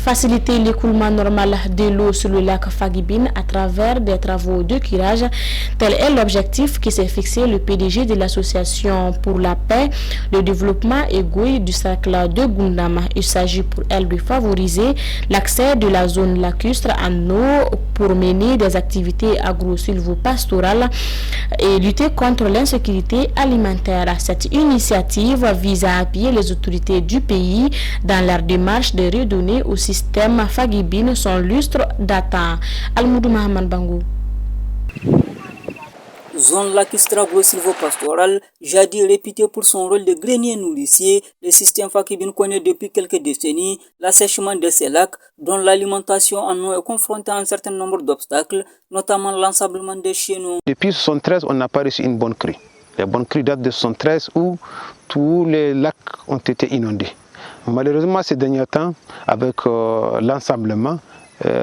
faciliter l'écoulement normal de l'eau sur le lac Fagibine à travers des travaux de curage. Tel est l'objectif qui s'est fixé le PDG de l'association pour la paix, le développement et Gouy du cercle de Gundam. Il s'agit pour elle de favoriser l'accès de la zone lacustre en eau pour mener des activités agro-silvopastorales et lutter contre l'insécurité alimentaire. Cette initiative vise à appuyer les autorités du pays dans leur démarche de redonner au système Fagibine son lustre datant. Almoudou Mahamad Bangou. Zone lacustre agro-silvopastorale, jadis réputée pour son rôle de grenier nourricier, le système Fagibine connaît depuis quelques décennies l'assèchement de ces lacs, dont l'alimentation en eau est confrontée à un certain nombre d'obstacles, notamment l'ensablement des chenaux. Depuis 1973, on n'a pas reçu une bonne crue. Les bonnes crues datent de 1973 où tous les lacs ont été inondés. Malheureusement, ces derniers temps, avec l'ensablement,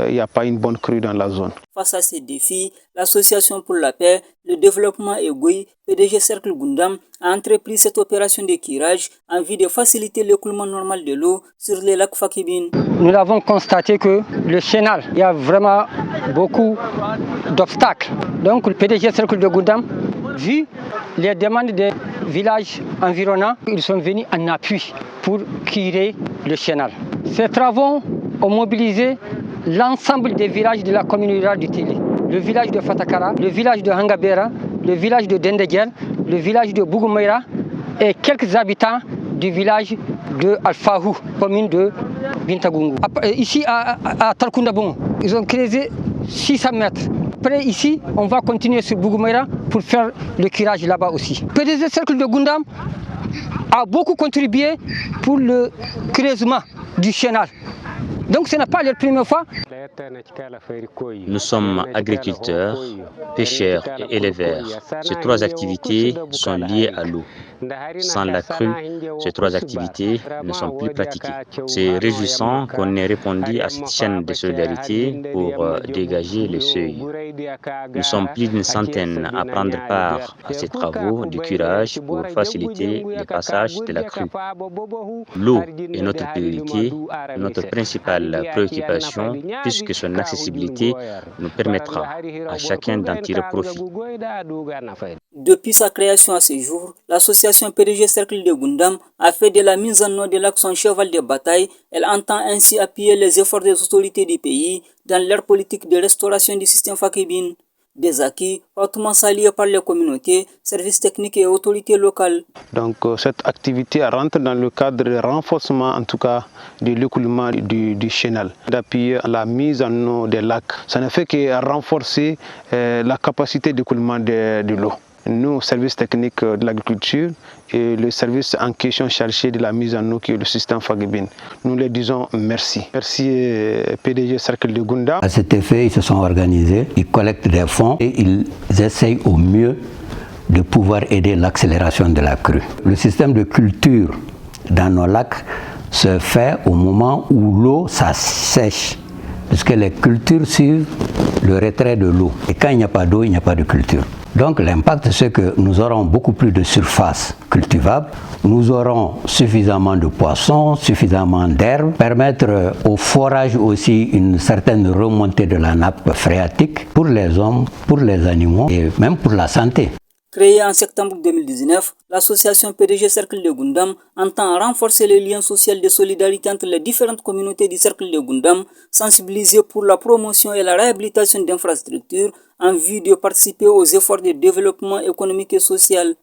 il n'y a pas une bonne crue dans la zone. Face à ces défis, l'Association pour la paix, le développement et Gouy, PDG Cercle Gundam, a entrepris cette opération de curage en vue de faciliter l'écoulement normal de l'eau sur les lacs Fagibine. Nous avons constaté que le chenal, il y a vraiment beaucoup d'obstacles. Donc le PDG Cercle de Gundam, vu les demandes des villages environnants, ils sont venus en appui pour curer le chenal. Ces travaux ont mobilisé l'ensemble des villages de la commune rurale du Tili. Le village de Fatakara, le village de Hangabera, le village de Dendegel, le village de Bougoumeira et quelques habitants du village de Alfahou, commune de Bintagungu. Ici à Talkundabon, ils ont creusé 600 mètres. Après ici, on va continuer sur Bougoumeira pour faire le curage là-bas aussi. Le PDG Cercle de Gundam a beaucoup contribué pour le creusement du chenal. Donc ce n'est pas la première fois. Nous sommes agriculteurs, pêcheurs et éleveurs. Ces trois activités sont liées à l'eau. Sans la crue, ces trois activités ne sont plus pratiquées. C'est réjouissant qu'on ait répondu à cette chaîne de solidarité pour dégager le seuil. Nous sommes plus d'une centaine à prendre part à ces travaux de curage pour faciliter le passage de la crue. L'eau est notre priorité, notre principale préoccupation, puisque son accessibilité nous permettra à chacun d'en tirer profit. Depuis sa création à ce jour, l'association PDG Cercle de Gundam a fait de la mise en eau de lac son cheval de bataille. Elle entend ainsi appuyer les efforts des autorités du pays dans leur politique de restauration du système Fagibine. Des acquis hautement salués par les communautés, services techniques et autorités locales. Donc cette activité rentre dans le cadre de renforcement, en tout cas, de l'écoulement du chenal, d'appuyer la mise en eau des lacs. Ça ne fait que renforcer la capacité d'écoulement de l'eau. Nous, service technique de l'agriculture et le service en question chargé de la mise en eau qui est le système Fagibine, nous leur disons merci. Merci PDG Cercle de Gundam. À cet effet, ils se sont organisés, ils collectent des fonds et ils essayent au mieux de pouvoir aider l'accélération de la crue. Le système de culture dans nos lacs se fait au moment où l'eau s'assèche, puisque les cultures suivent le retrait de l'eau. Et quand il n'y a pas d'eau, il n'y a pas de culture. Donc l'impact, c'est que nous aurons beaucoup plus de surface cultivable, nous aurons suffisamment de poissons, suffisamment d'herbes, permettre au forage aussi une certaine remontée de la nappe phréatique pour les hommes, pour les animaux et même pour la santé. Créée en septembre 2019, l'association PDG Cercle de Gundam entend renforcer les liens sociaux de solidarité entre les différentes communautés du Cercle de Gundam, sensibiliser pour la promotion et la réhabilitation d'infrastructures en vue de participer aux efforts de développement économique et social.